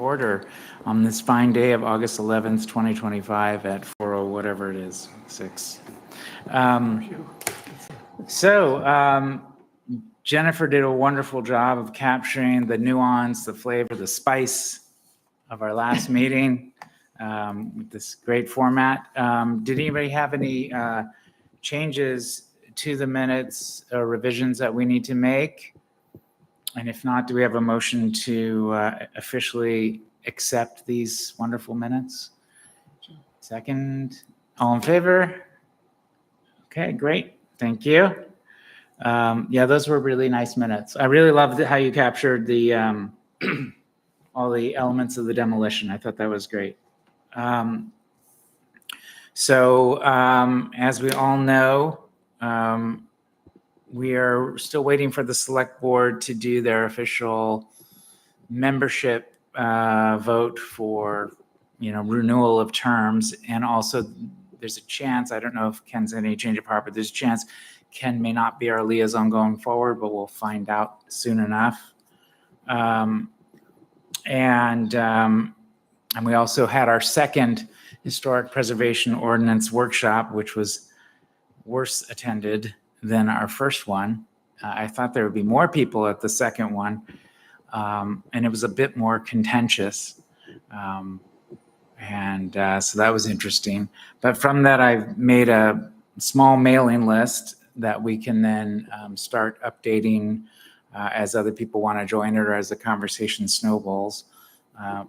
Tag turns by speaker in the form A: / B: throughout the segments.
A: order on this fine day of August 11th, 2025 at 4:00, whatever it is, 6. Jennifer did a wonderful job of capturing the nuance, the flavor, the spice of our last meeting with this great format. Did anybody have any changes to the minutes or revisions that we need to make? And if not, do we have a motion to officially accept these wonderful minutes? Second, all in favor? Okay, great. Thank you. Yeah, those were really nice minutes. I really loved how you captured the all the elements of the demolition. I thought that was great. As we all know, we are still waiting for the select board to do their official membership vote for, renewal of terms. And also there's a chance, I don't know if Ken's any change of heart, but there's a chance Ken may not be our liaison going forward, but we'll find out soon enough. And we also had our second historic preservation ordinance workshop, which was worse attended than our first one. I thought there would be more people at the second one, and it was a bit more contentious. So that was interesting. But from that, I've made a small mailing list that we can then start updating as other people want to join it or as the conversation snowballs. So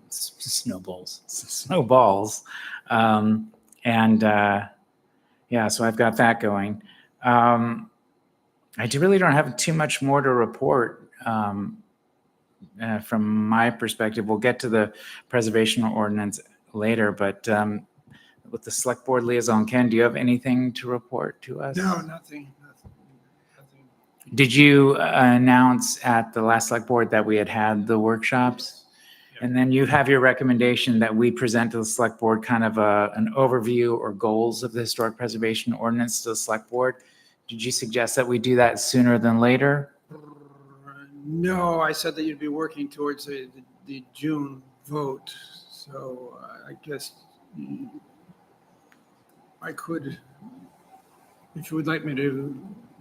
A: I've got that going. I really don't have too much more to report from my perspective. We'll get to the preservation ordinance later, but with the select board liaison, Ken, do you have anything to report to us?
B: No, nothing.
A: Did you announce at the last select board that we had the workshops?
B: Yep.
A: And then you have your recommendation that we present to the select board kind of an overview or goals of the historic preservation ordinance to the select board. Did you suggest that we do that sooner than later?
B: No, I said that you'd be working towards the June vote. So I guess I could, if you would like me to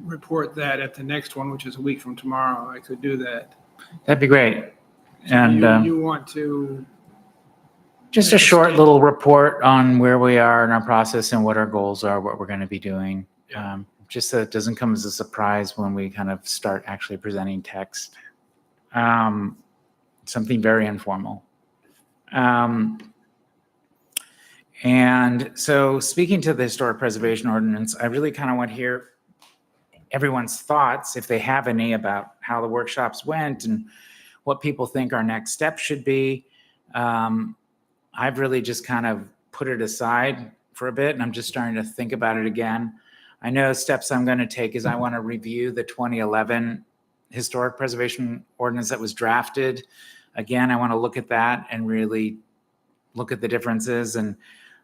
B: report that at the next one, which is a week from tomorrow, I could do that.
A: That'd be great.
B: So
A: And
B: you want to
A: just a short little report on where we are in our process and what our goals are, what we're going to be doing. Just so it doesn't come as a surprise when we kind of start actually presenting text. Something very informal. And so speaking to the historic preservation ordinance, I really kind of want to hear everyone's thoughts, if they have any, about how the workshops went and what people think our next step should be. I've really just kind of put it aside for a bit, and I'm just starting to think about it again. I know steps I'm going to take is I want to review the 2011 historic preservation ordinance that was drafted. Again, I want to look at that and really look at the differences and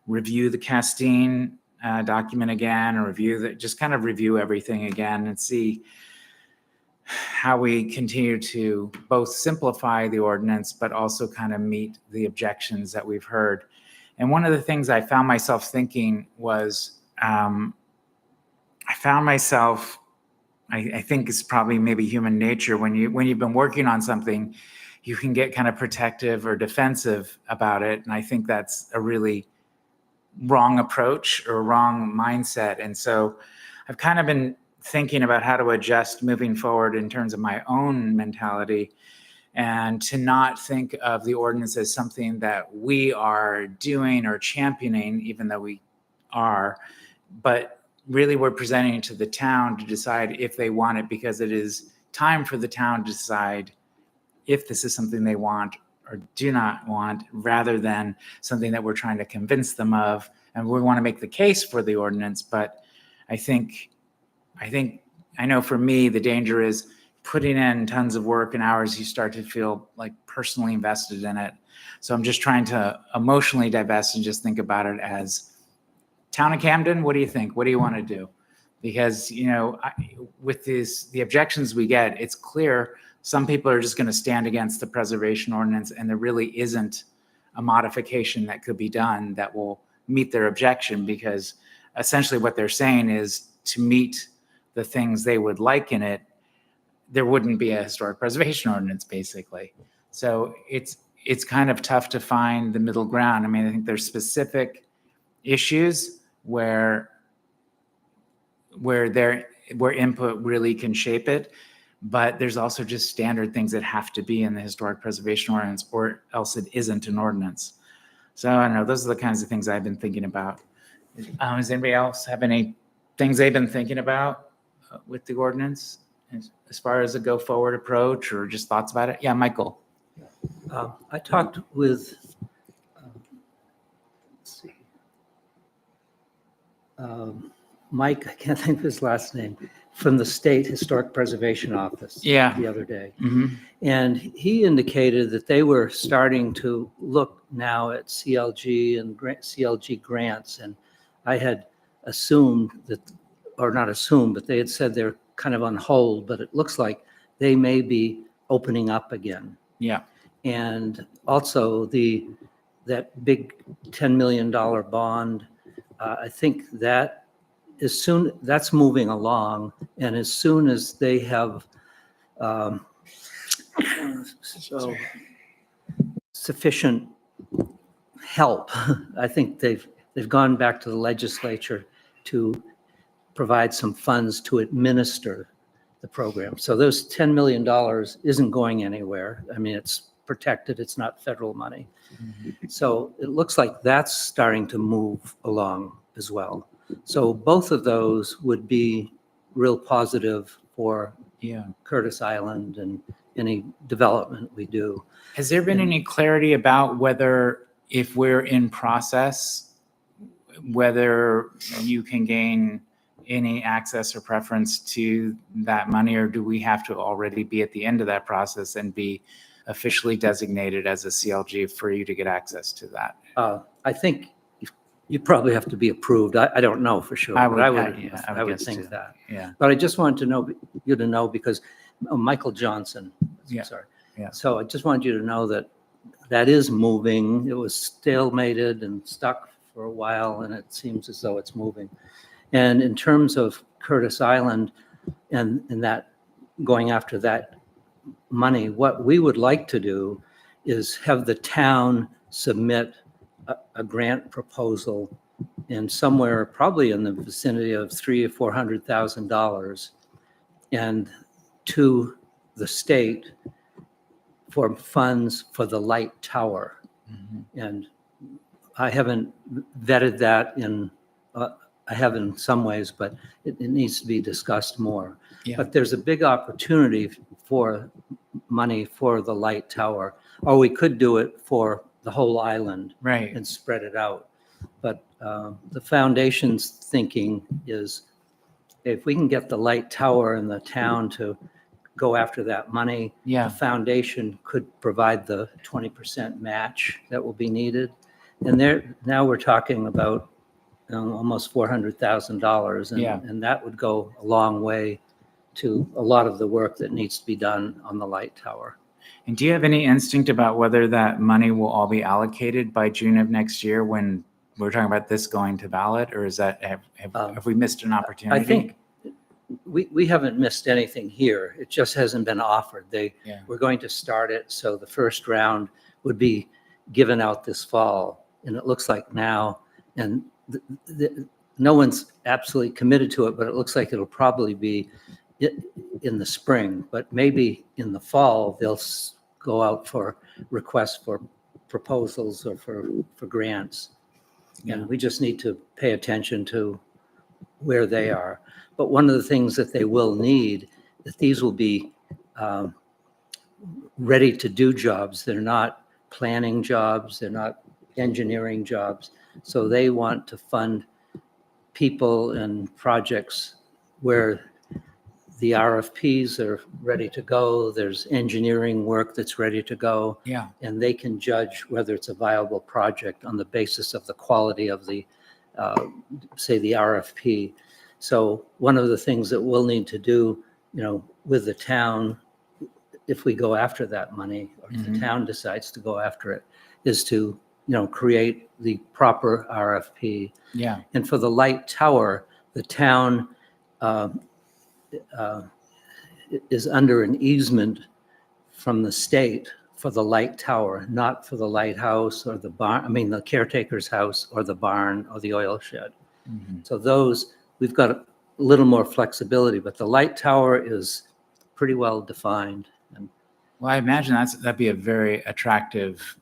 A: review the Castine document again, or just kind of review everything again and see how we continue to both simplify the ordinance, but also kind of meet the objections that we've heard. And one of the things I found myself thinking was, I think it's probably maybe human nature. When you've been working on something, you can get kind of protective or defensive about it. And I think that's a really wrong approach or wrong mindset. And so I've kind of been thinking about how to adjust moving forward in terms of my own mentality, and to not think of the ordinance as something that we are doing or championing, even though we are, but really we're presenting it to the town to decide if they want it, because it is time for the town to decide if this is something they want or do not want, rather than something that we're trying to convince them of. And we want to make the case for the ordinance, but I know for me, the danger is putting in tons of work and hours, you start to feel like personally invested in it. So I'm just trying to emotionally divest and just think about it as town of Camden. What do you think? What do you want to do? Because, with the objections we get, it's clear some people are just going to stand against the preservation ordinance, and there really isn't a modification that could be done that will meet their objection, because essentially what they're saying is to meet the things they would like in it, there wouldn't be a historic preservation ordinance, basically. So it's kind of tough to find the middle ground. I mean, I think there's specific issues where input really can shape it, but there's also just standard things that have to be in the historic preservation ordinance, or else it isn't an ordinance. So I don't know, those are the kinds of things I've been thinking about. Does anybody else have any things they've been thinking about with the ordinance as far as a go forward approach, or just thoughts about it? Yeah, Michael.
C: I talked with, let's see, Mike, I can't think of his last name, from the State Historic Preservation Office.
A: Yeah.
C: The other day.
A: Mm-hmm.
C: And he indicated that they were starting to look now at CLG and CLG grants. And I had assumed that, or not assumed, but they had said they're kind of on hold, but it looks like they may be opening up again.
A: Yeah.
C: And also that big $10 million bond, I think that's moving along. And as soon as they have sufficient help, I think they've gone back to the legislature to provide some funds to administer the program. So those $10 million isn't going anywhere. I mean, it's protected, it's not federal money.
A: Mm-hmm.
C: So it looks like that's starting to move along as well. So both of those would be real positive for
A: Yeah.
C: Curtis Island and any development we do.
A: Has there been any clarity about whether, if we're in process, whether you can gain any access or preference to that money, or do we have to already be at the end of that process and be officially designated as a CLG for you to get access to that?
C: I think you probably have to be approved. I don't know for sure.
A: I
C: but
A: would-
C: I
A: I would
C: would
A: guess
C: think
A: too.
C: that.
A: Yeah.
C: But I just wanted you to know because Michael Johnson,
A: Yeah.
C: sorry.
A: Yeah.
C: So I just wanted you to know that is moving. It was stalemated and stuck for a while, and it seems as though it's moving. And in terms of Curtis Island and that going after that money, what we would like to do is have the town submit a grant proposal in somewhere probably in the vicinity of $300,000 or $400,000 and to the state for funds for the light tower.
A: Mm-hmm.
C: And I haven't vetted that I have in some ways, but it needs to be discussed more.
A: Yeah.
C: But there's a big opportunity for money for the light tower, or we could do it for the whole island
A: Right.
C: and spread it out. But the foundation's thinking is if we can get the light tower in the town to go after that money,
A: Yeah.
C: the foundation could provide the 20% match that will be needed. And now we're talking about almost $400,000.
A: Yeah.
C: And that would go a long way to a lot of the work that needs to be done on the light tower.
A: And do you have any instinct about whether that money will all be allocated by June of next year when we're talking about this going to ballot, or is that, have we missed an opportunity?
C: I think we haven't missed anything here. It just hasn't been offered.
A: Yeah.
C: We're going to start it. So the first round would be given out this fall. And it looks like now, and no one's absolutely committed to it, but it looks like it'll probably be in the spring, but maybe in the fall, they'll go out for requests for proposals or for grants.
A: Yeah.
C: And we just need to pay attention to where they are. But one of the things that they will need, that these will be ready to do jobs. They're not planning jobs. They're not engineering jobs. So they want to fund people and projects where the RFPs are ready to go. There's engineering work that's ready to go.
A: Yeah.
C: And they can judge whether it's a viable project on the basis of the quality of the, say, the RFP. So one of the things that we'll need to do, with the town if we go after that money, or if the
A: Mhm.
C: town decides to go after it, is to, create the proper RFP.
A: Yeah.
C: And for the light tower, the town uh, uh, is under an easement from the state for the light tower, not for the lighthouse or the barn, the caretaker's house or the barn or the oil shed.
A: Mhm.
C: So those, we've got a little more flexibility, but the light tower is pretty well defined. And
A: Well, I imagine that'd be a very attractive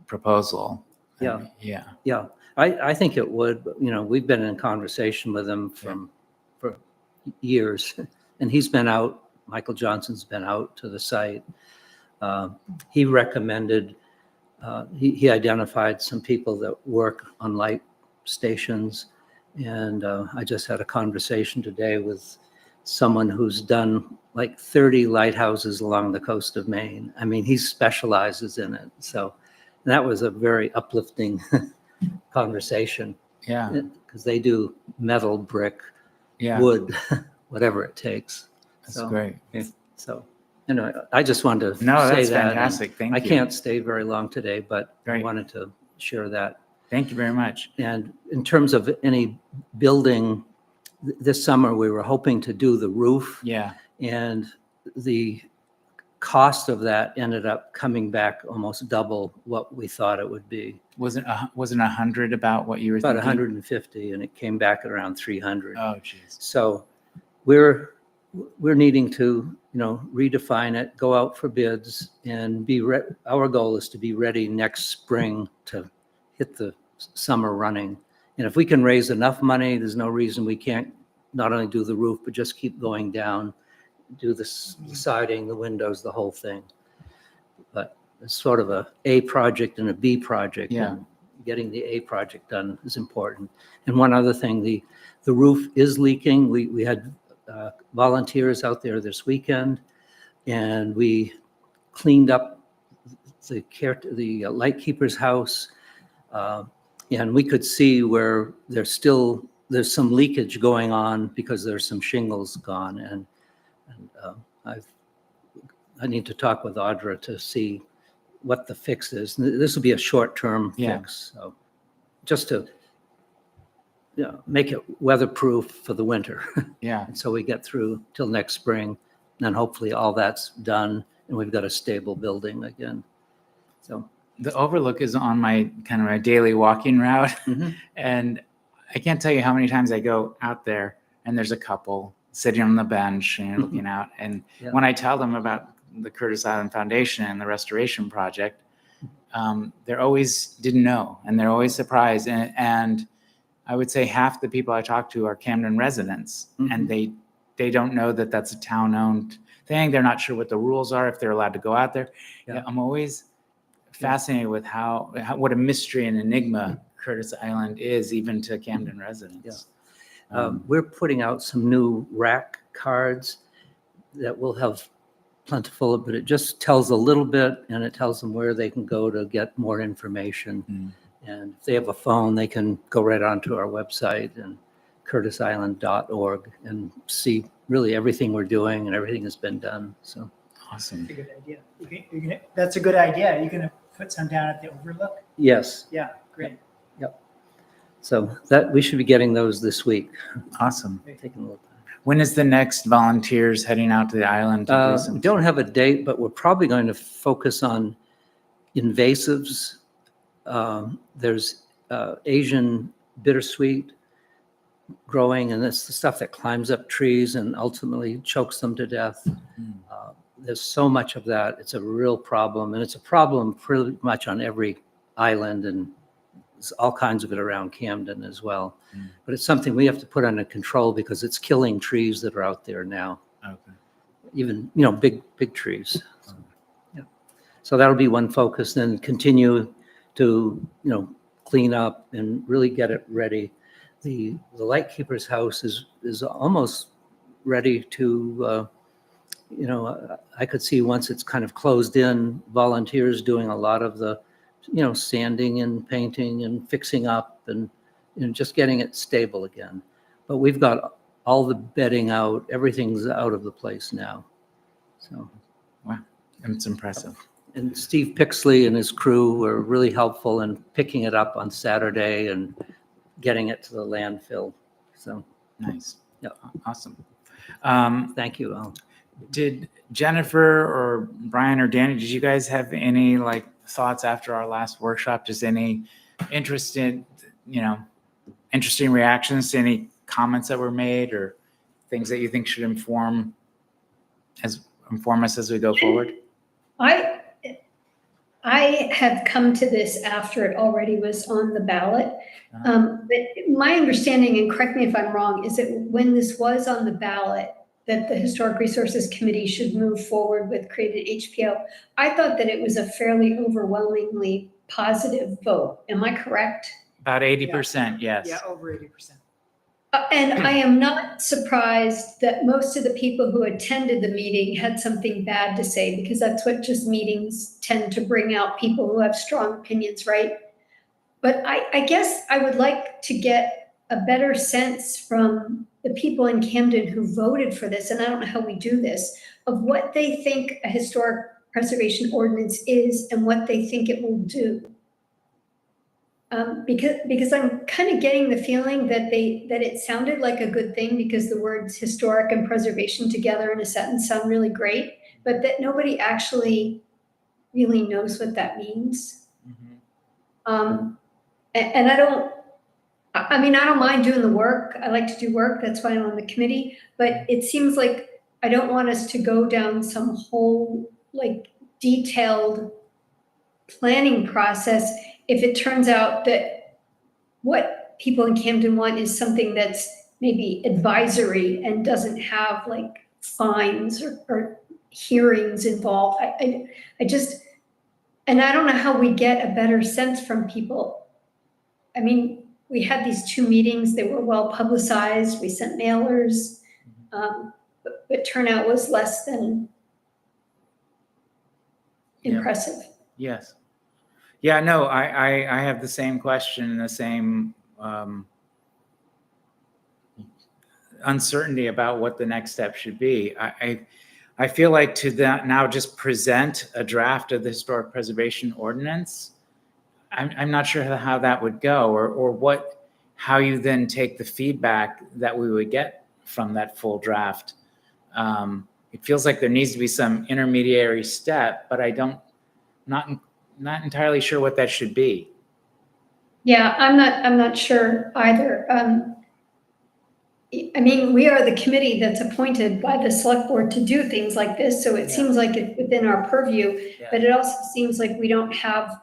A: proposal.
C: Yeah.
A: Yeah.
C: yeah, I think it would, but, we've been in conversation with him for years, and he's been out, Michael Johnson's been out to the site. He recommended, he identified some people that work on light stations. And I just had a conversation today with someone who's done like 30 lighthouses along the coast of Maine. I mean, he specializes in it. So that was a very uplifting conversation,
A: Yeah.
C: because they do metal, brick,
A: Yeah.
C: wood, whatever it takes.
A: That's
C: So-
A: great.
C: So, I just wanted to
A: No,
C: say
A: that's
C: that. and
A: fantastic. Thank
C: I
A: you.
C: can't stay very long today, but I
A: Great.
C: wanted to share that.
A: Thank you very much.
C: And in terms of any building, this summer, we were hoping to do the roof,
A: Yeah.
C: and the cost of that ended up coming back almost double what we thought it would be.
A: Wasn't 100 about what you were
C: About
A: thinking?
C: 150, and it came back at around 300.
A: Oh, geez.
C: So we're needing to, redefine it, go out for bids, and our goal is to be ready next spring to hit the summer running. And if we can raise enough money, there's no reason we can't not only do the roof, but just keep going down, do the siding, the windows, the whole thing. But it's sort of a project and a B project.
A: Yeah.
C: And getting the A project done is important. And one other thing, the roof is leaking. We had volunteers out there this weekend, and we cleaned up the lightkeeper's house, and we could see where there's some leakage going on because there's some shingles gone, and I need to talk with Audra to see what the fix is. This will be a short-term
A: Yeah.
C: fix, so just to make it weatherproof for the winter.
A: Yeah.
C: And so we get through till next spring, and then hopefully all that's done and we've got a stable building again. So,
A: The Overlook is on my kind of my daily walking route.
C: Mhm.
A: And I can't tell you how many times I go out there and there's a couple sitting on the bench and looking out. And
C: Yeah.
A: when I tell them about the Curtis Island Foundation and the restoration project, they're always didn't know, and they're always surprised. And I would say half the people I talk to are Camden residents, and they don't know that that's a town-owned thing. They're not sure what the rules are, if they're allowed to go out there.
C: Yeah.
A: I'm always fascinated with how what a mystery and enigma Curtis Island is, even to Camden residents.
C: we're putting out some new rack cards that will have plentiful, but it just tells a little bit, and it tells them where they can go to get more information.
A: Mm.
C: And if they have a phone, they can go right onto our website and curtisisland.org and see really everything we're doing and everything that's been done. So,
A: Awesome.
D: That's a good idea. That's a good idea. You're gonna put some down at the Overlook?
C: yes.
D: Yeah, great.
C: So that we should be getting those this week.
A: Awesome.
C: Taking a little time.
A: When is the next volunteers heading out to the island to do
C: We
A: some?
C: don't have a date, but we're probably going to focus on invasives. There's Asian bittersweet growing, and it's the stuff that climbs up trees and ultimately chokes them to death.
A: Mm.
C: There's so much of that. It's a real problem, and it's a problem pretty much on every island, and there's all kinds of it around Camden as well.
A: Mm.
C: But it's something we have to put under control because it's killing trees that are out there now.
A: Okay.
C: Even, big trees. So, yeah. So that'll be one focus, then continue to, clean up and really get it ready. The lightkeeper's house is almost ready to, I could see once it's kind of closed in, volunteers doing a lot of the, sanding and painting and fixing up and, just getting it stable again. But we've got all the bedding out, everything's out of the place now. So,
A: It's impressive.
C: And Steve Pixley and his crew were really helpful in picking it up on Saturday and getting it to the landfill. So
A: Nice.
C: Yep.
A: Awesome.
C: thank you, Al.
A: Did Jennifer or Brian or Danny, did you guys have any like thoughts after our last workshop? Just any interesting reactions to any comments that were made or things that you think should inform us as we go forward?
E: I have come to this after it already was on the ballot. But my understanding, and correct me if I'm wrong, is that when this was on the ballot, that the Historic Resources Committee should move forward with creating HPO. I thought that it was a fairly overwhelmingly positive vote. Am I correct?
A: About 80%, yes.
D: Yeah, over 80%.
E: And I am not surprised that most of the people who attended the meeting had something bad to say, because that's what just meetings tend to bring out, people who have strong opinions, right? But I guess I would like to get a better sense from the people in Camden who voted for this, and I don't know how we do this, of what they think a historic preservation ordinance is and what they think it will do. Because I'm kind of getting the feeling that it sounded like a good thing, because the words historic and preservation together in a sentence sound really great, but that nobody actually really knows what that means.
A: Mhm.
E: And I don't mind doing the work. I like to do work. That's why I'm on the committee. But it seems like I don't want us to go down some whole like detailed planning process if it turns out that what people in Camden want is something that's maybe advisory and doesn't have like fines or hearings involved. I just, and I don't know how we get a better sense from people. I mean, we had these 2 meetings, they were well publicized, we sent mailers, but turnout was less than
A: Yeah.
E: impressive.
A: Yes. Yeah, no, I have the same question and the same uncertainty about what the next step should be. I feel like to that now just present a draft of the historic preservation ordinance, I'm not sure how that would go, or how you then take the feedback that we would get from that full draft. It feels like there needs to be some intermediary step, but not entirely sure what that should be.
E: Yeah, I'm not sure either. I mean, we are the committee that's appointed by the select board to do things like this, so it
A: Yeah.
E: seems like it's within our purview,
A: Yeah.
E: but it also seems like we don't have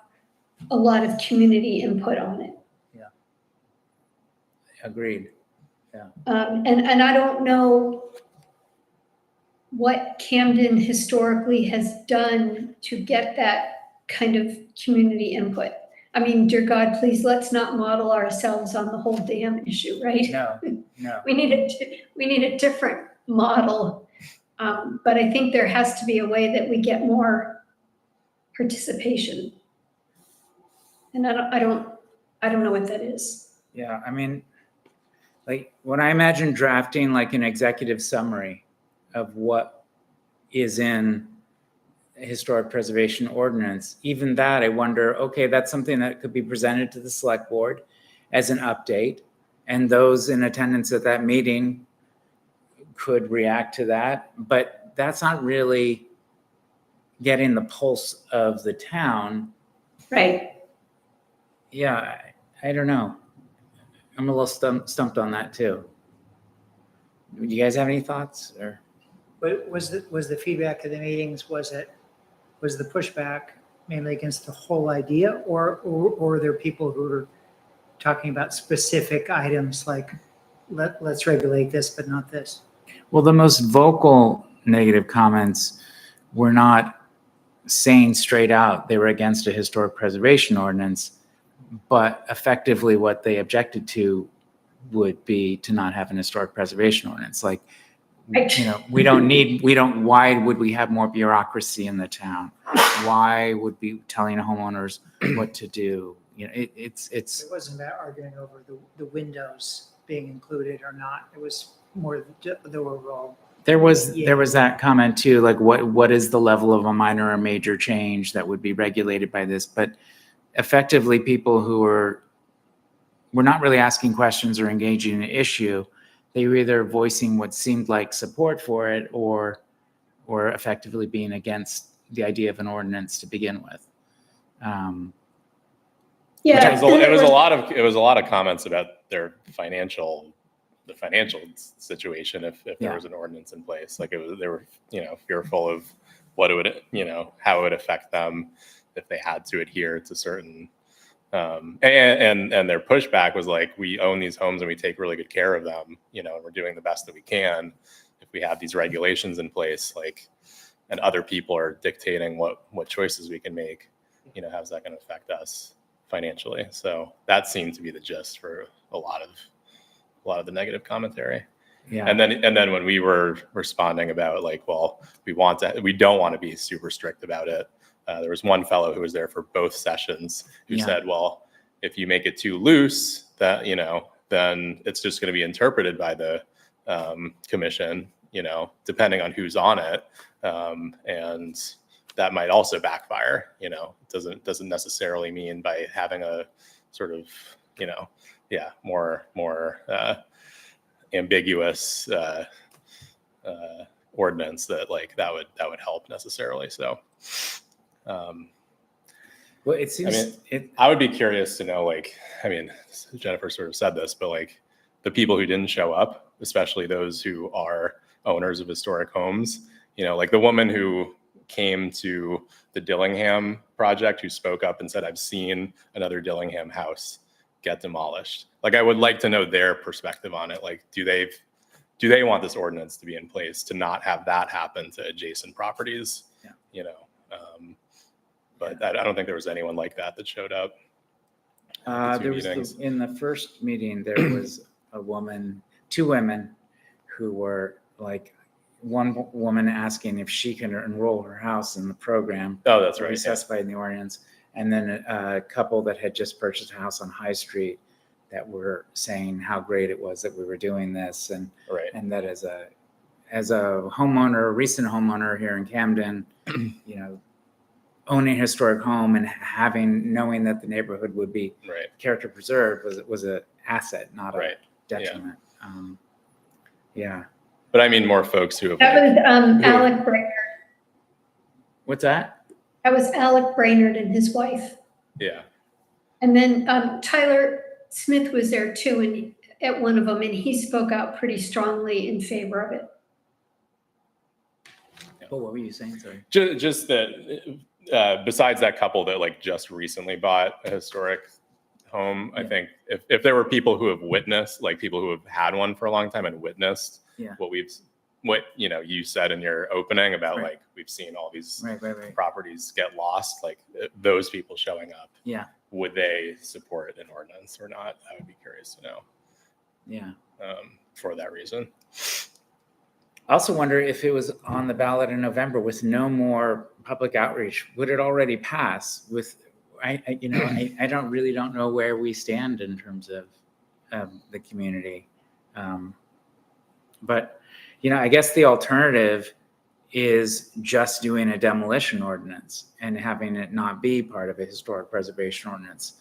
E: a lot of community input on it.
A: Agreed.
E: And I don't know what Camden historically has done to get that kind of community input. I mean, dear God, please, let's not model ourselves on the whole dam issue, right?
A: No.
E: We need a different model. But I think there has to be a way that we get more participation. And I don't know what that is.
A: Yeah, I mean, like when I imagine drafting like an executive summary of what is in a historic preservation ordinance, even that I wonder, okay, that's something that could be presented to the select board as an update, and those in attendance at that meeting could react to that, but that's not really getting the pulse of the town.
E: Right.
A: Yeah, I don't know. I'm a little stumped on that too. Do you guys have any thoughts? Or
D: But was the feedback of the meetings, was the pushback mainly against the whole idea, or are there people who are talking about specific items like let's regulate this but not this?
A: well, the most vocal negative comments were not saying straight out they were against a historic preservation ordinance, but effectively what they objected to would be to not have an historic preservation ordinance. Like,
E: Right.
A: you know, why would we have more bureaucracy in the town? Why would be telling homeowners what to do? You know, it's
D: It wasn't about arguing over the windows being included or not. It was more the overall.
A: There was
D: Yeah.
A: that comment too, like what is the level of a minor or major change that would be regulated by this? But effectively, people who were not really asking questions or engaging in an issue, they were either voicing what seemed like support for it or effectively being against the idea of an ordinance to begin with.
E: Yeah.
F: It was a lot of comments about the financial situation if
A: Yeah.
F: there was an ordinance in place. Like they were, fearful of what it would, how it would affect them if they had to adhere to certain, and their pushback was like, we own these homes and we take really good care of them, and we're doing the best that we can. If we have these regulations in place, like, and other people are dictating what choices we can make, how's that going to affect us financially? So that seemed to be the gist for a lot of the negative commentary.
A: Yeah.
F: And then when we were responding about like, well, we don't want to be super strict about it. There was one fellow who was there for both sessions who
A: Yeah.
F: said, well, if you make it too loose, that, then it's just going to be interpreted by the commission, depending on who's on it. And that might also backfire, it doesn't necessarily mean by having a sort of, more ambiguous ordinance that like that would help necessarily. So,
A: Well, it seems
F: I would be curious to know, like, Jennifer sort of said this, but like the people who didn't show up, especially those who are owners of historic homes, like the woman who came to the Dillingham project who spoke up and said, I've seen another Dillingham house get demolished. Like, I would like to know their perspective on it. Like, do they want this ordinance to be in place to not have that happen to adjacent properties?
A: Yeah.
F: But I don't think there was anyone like that showed up.
A: there was
F: meetings.
A: in the first meeting, there was two women who were like, one woman asking if she can enroll her house in the program.
F: Oh, that's
A: that we
F: right. Yeah.
A: specified in the ordinance. And then a couple that had just purchased a house on High Street that were saying how great it was that we were doing this.
F: Right.
A: And that as a homeowner, a recent homeowner here in Camden, owning a historic home and knowing that the neighborhood would be
F: Right.
A: character preserved was an asset, not a
F: Right.
A: detriment. Yeah.
F: But I mean, more folks who have.
E: That
F: like-
E: was Alec Brainerd.
A: What's that?
E: That was Alec Brainerd and his wife.
F: Yeah.
E: And then Tyler Smith was there too, and at one of them, and he spoke out pretty strongly in favor of it.
A: Oh, what were you saying? Sorry.
F: Just that besides that couple that like just recently bought a historic home, I
A: Yeah.
F: think if there were people who have witnessed, like people who have had one for a long time and witnessed
A: Yeah.
F: what you said in your opening about
A: Right.
F: like we've seen all these
A: Right.
F: properties get lost, like those people showing up,
A: Yeah.
F: would they support an ordinance or not? I would be curious to know
A: Yeah.
F: for that reason.
A: I also wonder if it was on the ballot in November with no more public outreach, would it already pass with, I don't know where we stand in terms of the community. But, I guess the alternative is just doing a demolition ordinance and having it not be part of a historic preservation ordinance.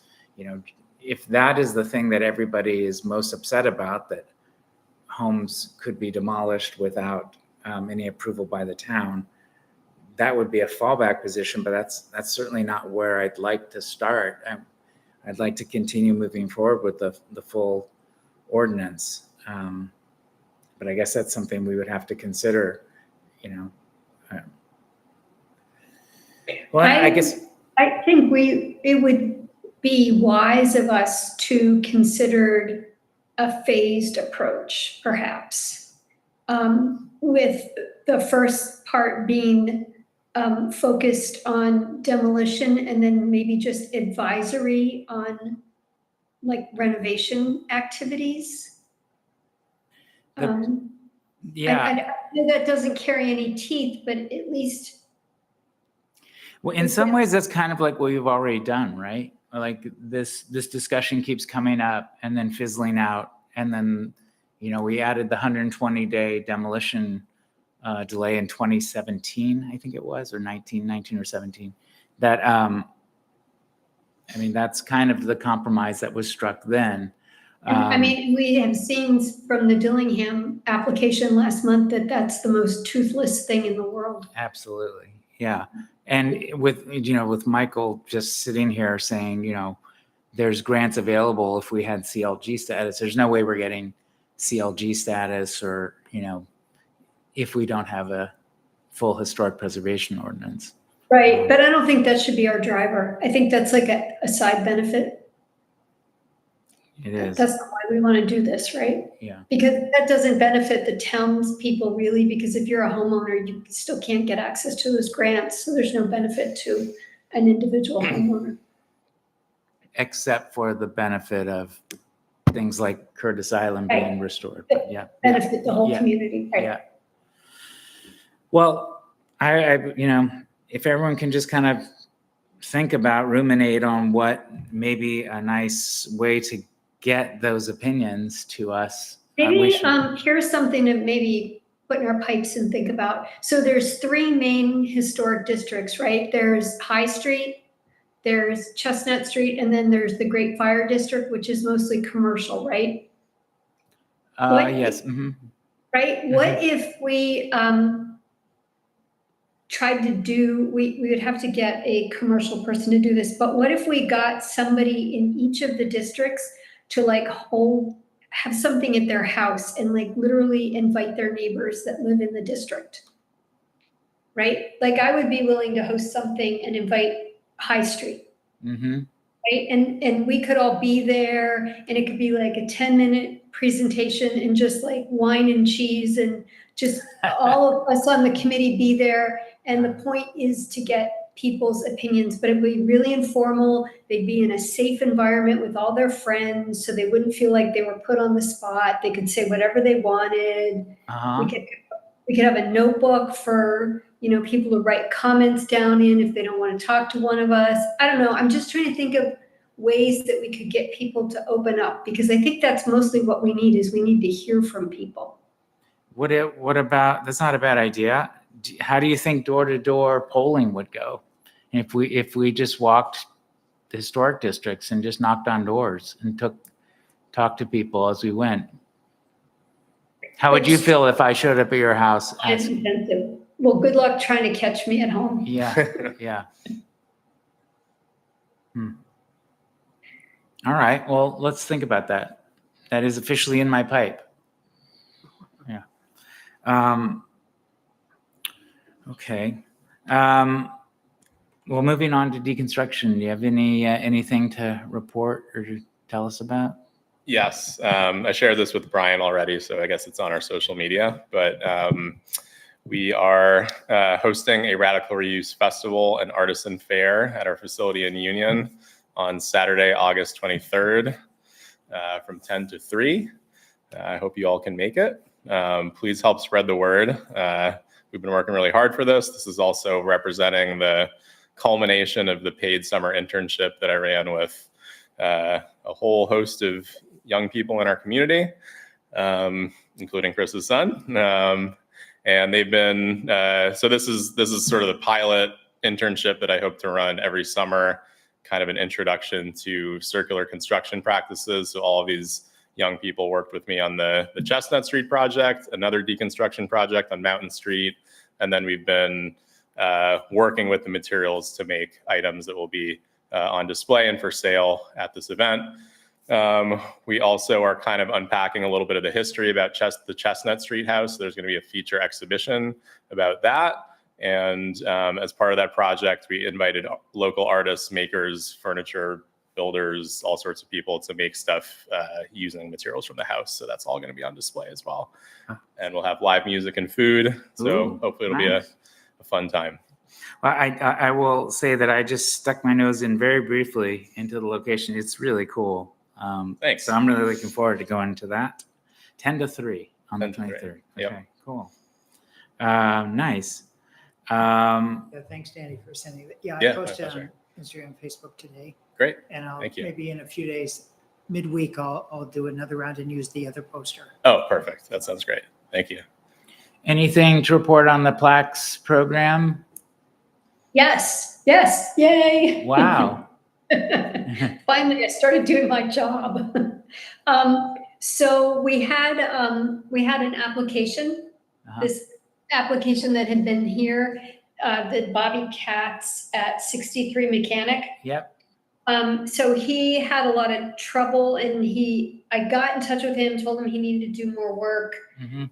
A: If that is the thing that everybody is most upset about, that homes could be demolished without any approval by the town, that would be a fallback position, but that's certainly not where I'd like to start. I'd like to continue moving forward with the full ordinance. But I guess that's something we would have to consider, Well, I guess,
E: I think it would be wise of us to consider a phased approach, perhaps, with the first part being focused on demolition and then maybe just advisory on like renovation activities.
A: yeah.
E: I know that doesn't carry any teeth, but at least,
A: Well, in some ways, that's kind of like what we've already done, right? Like this discussion keeps coming up and then fizzling out. And then, we added the 120-day demolition delay in 2017, I think it was, or 19 or 17. That, I mean, that's kind of the compromise that was struck then.
E: And, I mean, we have seen from the Dillingham application last month that that's the most toothless thing in the world.
A: Absolutely. Yeah. And with Michael just sitting here saying, there's grants available if we had CLG status. There's no way we're getting CLG status or, if we don't have a full historic preservation ordinance.
E: Right, but I don't think that should be our driver. I think that's like a side benefit.
A: It is.
E: That's not why we want to do this, right?
A: Yeah.
E: Because that doesn't benefit the townspeople really, because if you're a homeowner, you still can't get access to those grants. So there's no benefit to an individual homeowner.
A: Except for the benefit of things like Curtis Island being
E: Right.
A: restored. But yeah.
E: Benefit the whole
A: Yeah.
E: community, right?
A: Yeah. Well, I if everyone can just kind of think about, ruminate on what maybe a nice way to get those opinions to us. we
E: Maybe
A: should-
E: here's something to maybe put in our pipes and think about. So there's 3 main historic districts, right? There's High Street, there's Chestnut Street, and then there's the Great Fire District, which is mostly commercial, right? what-
A: Yes. Mhm.
E: Right? What if we tried to do, we would have to get a commercial person to do this, but what if we got somebody in each of the districts to have something at their house and like literally invite their neighbors that live in the district? Right? Like I would be willing to host something and invite High Street.
A: Mhm.
E: Right? And we could all be there and it could be like a 10-minute presentation and just like wine and cheese and just all of us on the committee be there. And the point is to get people's opinions, but it would be really informal. They'd be in a safe environment with all their friends, so they wouldn't feel like they were put on the spot. They could say whatever they wanted.
A: Uh-huh.
E: We could have a notebook for, people to write comments down in if they don't want to talk to one of us. I don't know. I'm just trying to think of ways that we could get people to open up, because I think that's mostly what we need is we need to hear from people.
A: What about, that's not a bad idea. How do you think door-to-door polling would go? If we just walked the historic districts and just knocked on doors and talked to people as we went? How would you feel if I showed up at your house?
E: It's expensive. Well, good luck trying to catch me at home.
A: Yeah, yeah. All right, well, let's think about that. That is officially in my pipe. Yeah. Okay. Well, moving on to deconstruction, do you have anything to report or to tell us about?
F: Yes, I shared this with Brian already, so I guess it's on our social media. But we are hosting a radical reuse festival and artisan fair at our facility in Union on Saturday, August 23rd, from 10 to 3. I hope you all can make it. Please help spread the word. We've been working really hard for this. This is also representing the culmination of the paid summer internship that I ran with a whole host of young people in our community, including Chris's son. And they've been, so this is sort of the pilot internship that I hope to run every summer, kind of an introduction to circular construction practices. So all of these young people worked with me on the Chestnut Street project, another deconstruction project on Mountain Street. And then we've been working with the materials to make items that will be on display and for sale at this event. We also are kind of unpacking a little bit of the history about the Chestnut Street house. There's going to be a feature exhibition about that. And as part of that project, we invited local artists, makers, furniture builders, all sorts of people to make stuff using materials from the house. So that's all going to be on display as well. And we'll have live music and food. So
A: Ooh,
F: hopefully it'll
A: nice.
F: be a fun time.
A: Well, I will say that I just stuck my nose in very briefly into the location. It's really cool.
F: Thanks.
A: So I'm really looking forward to going to that. 10 to 3 on the
F: 10 to 3.
A: 23rd.
F: Yep.
A: Okay, cool. Nice.
D: Yeah, thanks, Danny, for sending that. Yeah,
F: Yeah,
D: I
F: my
D: posted on
F: pleasure.
D: Instagram, Facebook today,
F: Great.
D: and I'll
F: Thank you.
D: maybe in a few days, midweek, I'll do another round and use the other poster.
F: Oh, perfect. That sounds great. Thank you.
A: Anything to report on the plaques program?
E: Yes, yay.
A: Wow.
E: Finally, I started doing my job. So we had an application,
A: Uh-huh.
E: this application that had been here, the Bobby Katz at 63 Mechanic.
A: Yep.
E: So he had a lot of trouble, and I got in touch with him, told him he needed to do more work.
A: Mhm.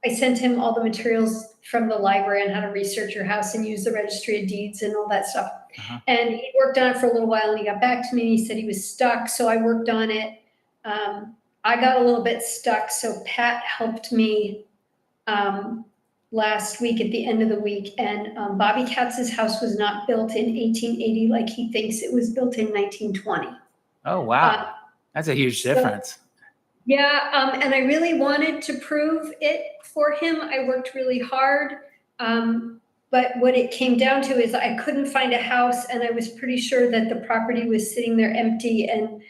E: I sent him all the materials from the library on how to research your house and use the registry of deeds and all that stuff.
A: Uh-huh.
E: And he worked on it for a little while, and he got back to me and he said he was stuck. So I worked on it. I got a little bit stuck. So Pat helped me last week at the end of the week. And Bobby Katz's house was not built in 1880 like he thinks it was built in 1920.
A: Oh, wow. That's a huge
E: so-
A: difference.
E: Yeah, and I really wanted to prove it for him. I worked really hard. But what it came down to is I couldn't find a house, and I was pretty sure that the property was sitting there empty. And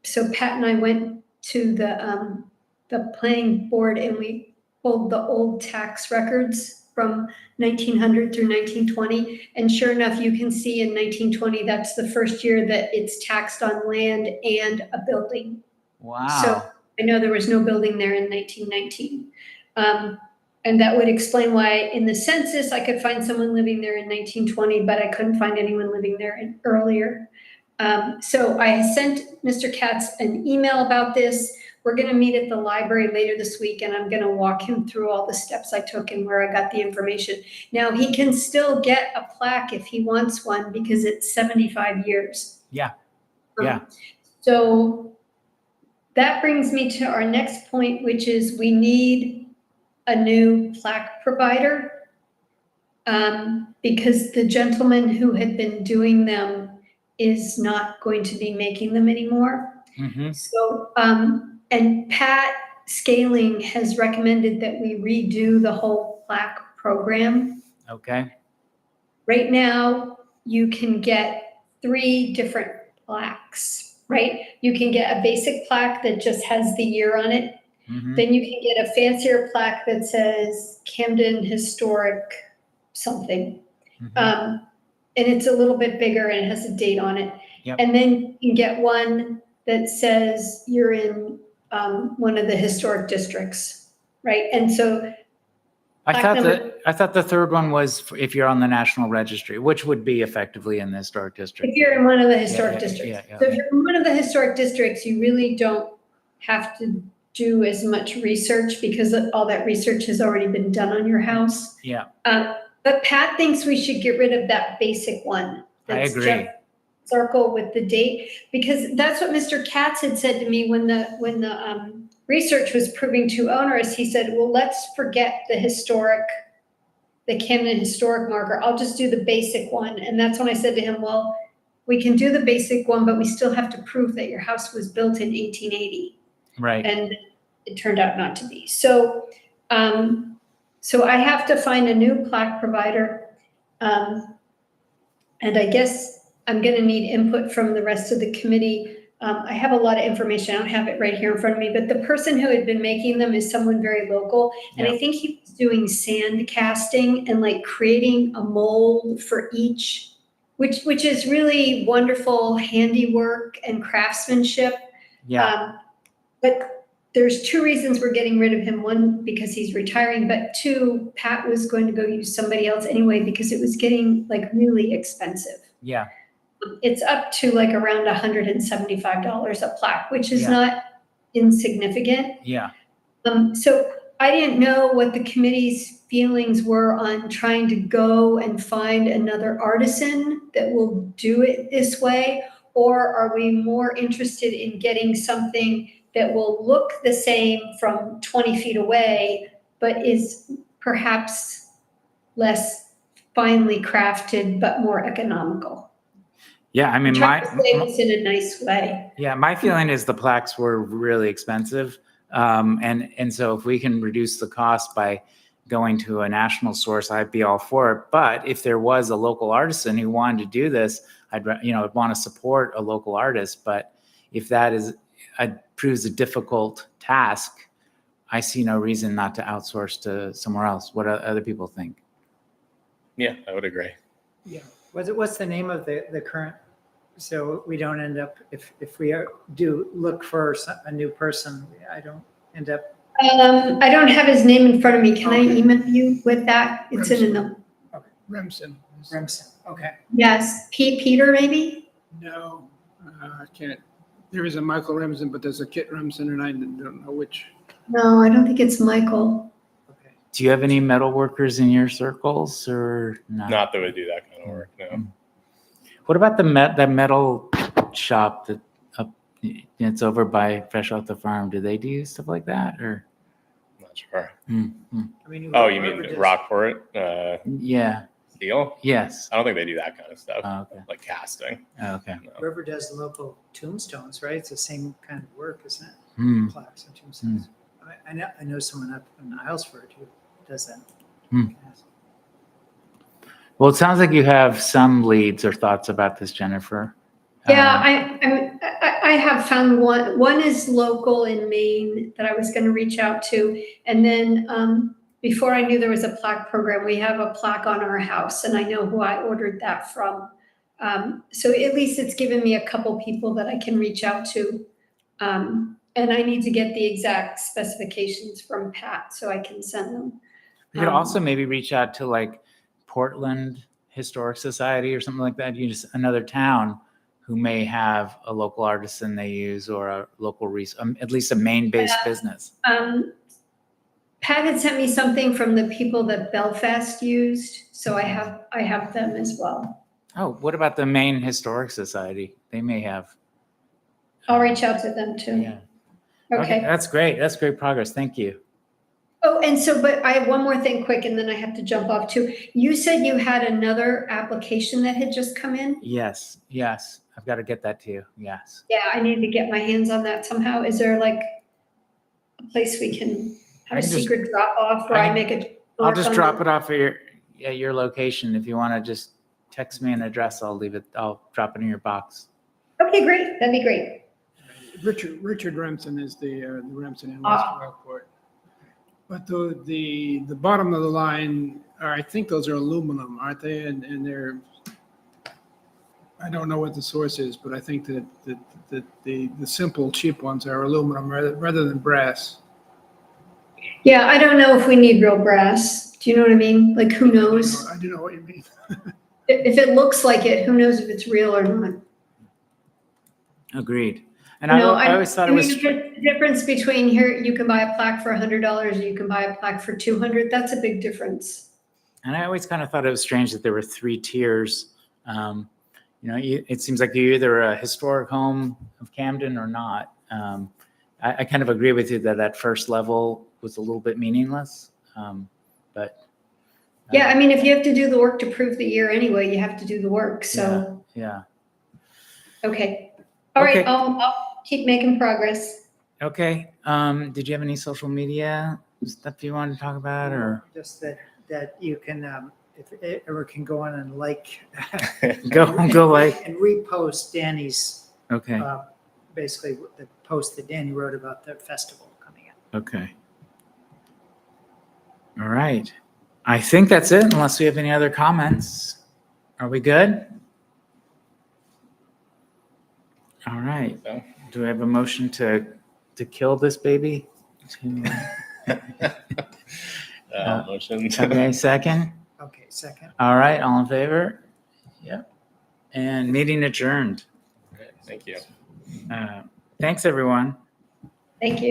E: so Pat and I went to the planning board, and we pulled the old tax records from 1900 through 1920. And sure enough, you can see in 1920, that's the first year that it's taxed on land and a building.
A: Wow.
E: So I know there was no building there in 1919. And that would explain why in the census, I could find someone living there in 1920, but I couldn't find anyone living there earlier. So I sent Mr. Katz an email about this. We're going to meet at the library later this week, and I'm going to walk him through all the steps I took and where I got the information. Now, he can still get a plaque if he wants one because it's 75 years.
A: Yeah. Yeah.
E: So that brings me to our next point, which is we need a new plaque provider because the gentleman who had been doing them is not going to be making them anymore.
A: Mhm.
E: So, and Pat Scaling has recommended that we redo the whole plaque program.
A: Okay.
E: Right now, you can get 3 different plaques, right? You can get a basic plaque that just has the year on it.
A: Mhm.
E: Then you can get a fancier plaque that says Camden Historic something.
A: Mhm.
E: And it's a little bit bigger and it has a date on it.
A: Yep.
E: And then you can get one that says you're in one of the historic districts, right? And so
A: I
E: plaque
A: thought
E: number-
A: I thought the third one was if you're on the National Registry, which would be effectively in the historic district.
E: if you're in one of the historic
A: yeah,
E: districts.
A: yeah, yeah.
E: So if you're in one of the historic districts, you really don't have to do as much research because all that research has already been done on your house.
A: Yeah.
E: But Pat thinks we should get rid of that basic one.
A: I
E: that's
A: agree.
E: just circle with the date, because that's what Mr. Katz had said to me when the research was proving too onerous. He said, well, let's forget the Camden historic marker. I'll just do the basic one. And that's when I said to him, well, we can do the basic one, but we still have to prove that your house was built in 1880.
A: Right.
E: And it turned out not to be. So, so I have to find a new plaque provider. And I guess I'm going to need input from the rest of the committee. I have a lot of information. I don't have it right here in front of me, but the person who had been making them is someone very local. And
A: Yeah.
E: I think he was doing sand casting and like creating a mold for each, which is really wonderful handiwork and craftsmanship.
A: Yeah.
E: But there's 2 reasons we're getting rid of him. One, because he's retiring, but 2, Pat was going to go use somebody else anyway, because it was getting like really expensive.
A: Yeah.
E: It's up to like around $175 a plaque, which is
A: Yeah.
E: not insignificant.
A: Yeah.
E: So I didn't know what the committee's feelings were on trying to go and find another artisan that will do it this way, or are we more interested in getting something that will look the same from 20 feet away, but is perhaps less finely crafted, but more economical?
A: Yeah. I mean,
E: Try to say this in a nice way.
A: my feeling is the plaques were really expensive. And so if we can reduce the cost by going to a national source, I'd be all for it. But if there was a local artisan who wanted to do this, I'd want to support a local artist. But if that proves a difficult task, I see no reason not to outsource to somewhere else. What do other people think?
F: Yeah, I would agree.
D: Yeah. What's the name of the current, so we don't end up, if we do look for a new person, I don't end up,
E: I don't have his name in front of me. Can I
B: Okay.
E: email you with that? It's in a,
B: Remsen.
D: Remsen, okay.
E: yes, Peter maybe?
B: No, I can't. There is a Michael Remsen, but there's a Kit Remsen, and I don't know which.
E: No, I don't think it's Michael.
D: Okay.
A: Do you have any metal workers in your circles or no?
F: Not that would do that kind of work. No.
A: What about that metal shop that up, it's over by Fresh Off the Farm? Do they do stuff like that or?
F: Not sure.
A: Hmm, hmm.
D: I mean,
F: Oh, you mean
D: whoever does-
F: Rockport
A: Yeah.
F: steel?
A: Yes.
F: I don't think they do that kind of stuff,
A: Oh, okay.
F: like casting.
A: Oh, okay.
F: No.
D: Whoever does the local tombstones, right? It's the same kind of work, isn't it?
A: Hmm.
D: Plaques and tombstones. I know someone up in Islesford who does that.
A: Hmm. Well, it sounds like you have some leads or thoughts about this, Jennifer.
E: Yeah, I have found one. One is local in Maine that I was going to reach out to. And then before I knew there was a plaque program, we have a plaque on our house and I know who I ordered that from. So at least it's given me a couple people that I can reach out to. And I need to get the exact specifications from Pat so I can send them.
A: You could also maybe reach out to like Portland Historic Society or something like that. You just another town who may have a local artisan they use or a local at least a Maine-based business.
E: Pat had sent me something from the people that Belfast used, so I have them as well.
A: Oh, what about the Maine Historic Society? They may have.
E: I'll reach out to them too.
A: Yeah.
E: Okay.
A: That's great. That's great progress. Thank you.
E: Oh, and so, but I have one more thing quick and then I have to jump off too. You said you had another application that had just come in?
A: Yes. Yes. I've got to get that to you. Yes.
E: Yeah, I need to get my hands on that somehow. Is there like a place we can have
A: I
E: a
A: can just-
E: secret drop off where I
A: I-
E: make it?
A: I'll just drop it off at your location. If you want to just text me an address, I'll drop it in your box.
E: Okay, great. That'd be great.
B: Richard Remsen is the Remsen in West
E: Ah.
B: Rockport. But the bottom of the line, I think those are aluminum, aren't they? And they're, I don't know what the source is, but I think that the simple cheap ones are aluminum rather than brass.
E: Yeah, I don't know if we need real brass. Do you know what I mean? Like, who knows?
B: I do know what you mean.
E: If it looks like it, who knows if it's real or not?
A: Agreed. And
E: No,
A: I always thought
E: I
A: it
E: mean,
A: was.
E: the difference between here, you can buy a plaque for $100, or you can buy a plaque for $200. That's a big difference.
A: And I always kind of thought it was strange that there were 3 tiers. It seems like you're either a historic home of Camden or not. I kind of agree with you that first level was a little bit meaningless. But
E: Yeah, I mean, if you have to do the work to prove the year anyway, you have to do the work. So,
A: yeah.
E: okay. All right,
A: Okay.
E: I'll keep making progress.
A: Okay. Did you have any social media stuff you wanted to talk about or
D: Just that you can, if it ever can go on and
A: go like?
D: and repost Danny's,
A: Okay.
D: basically the post that Danny wrote about the festival coming up.
A: Okay. All right. I think that's it unless we have any other comments. Are we good? All right.
F: So.
A: Do we have a motion to kill this baby?
F: Motion.
A: Okay, second.
D: Okay, second.
A: All right, all in favor? Yep. And meeting adjourned.
F: Thank you.
A: Thanks, everyone.
E: Thank you.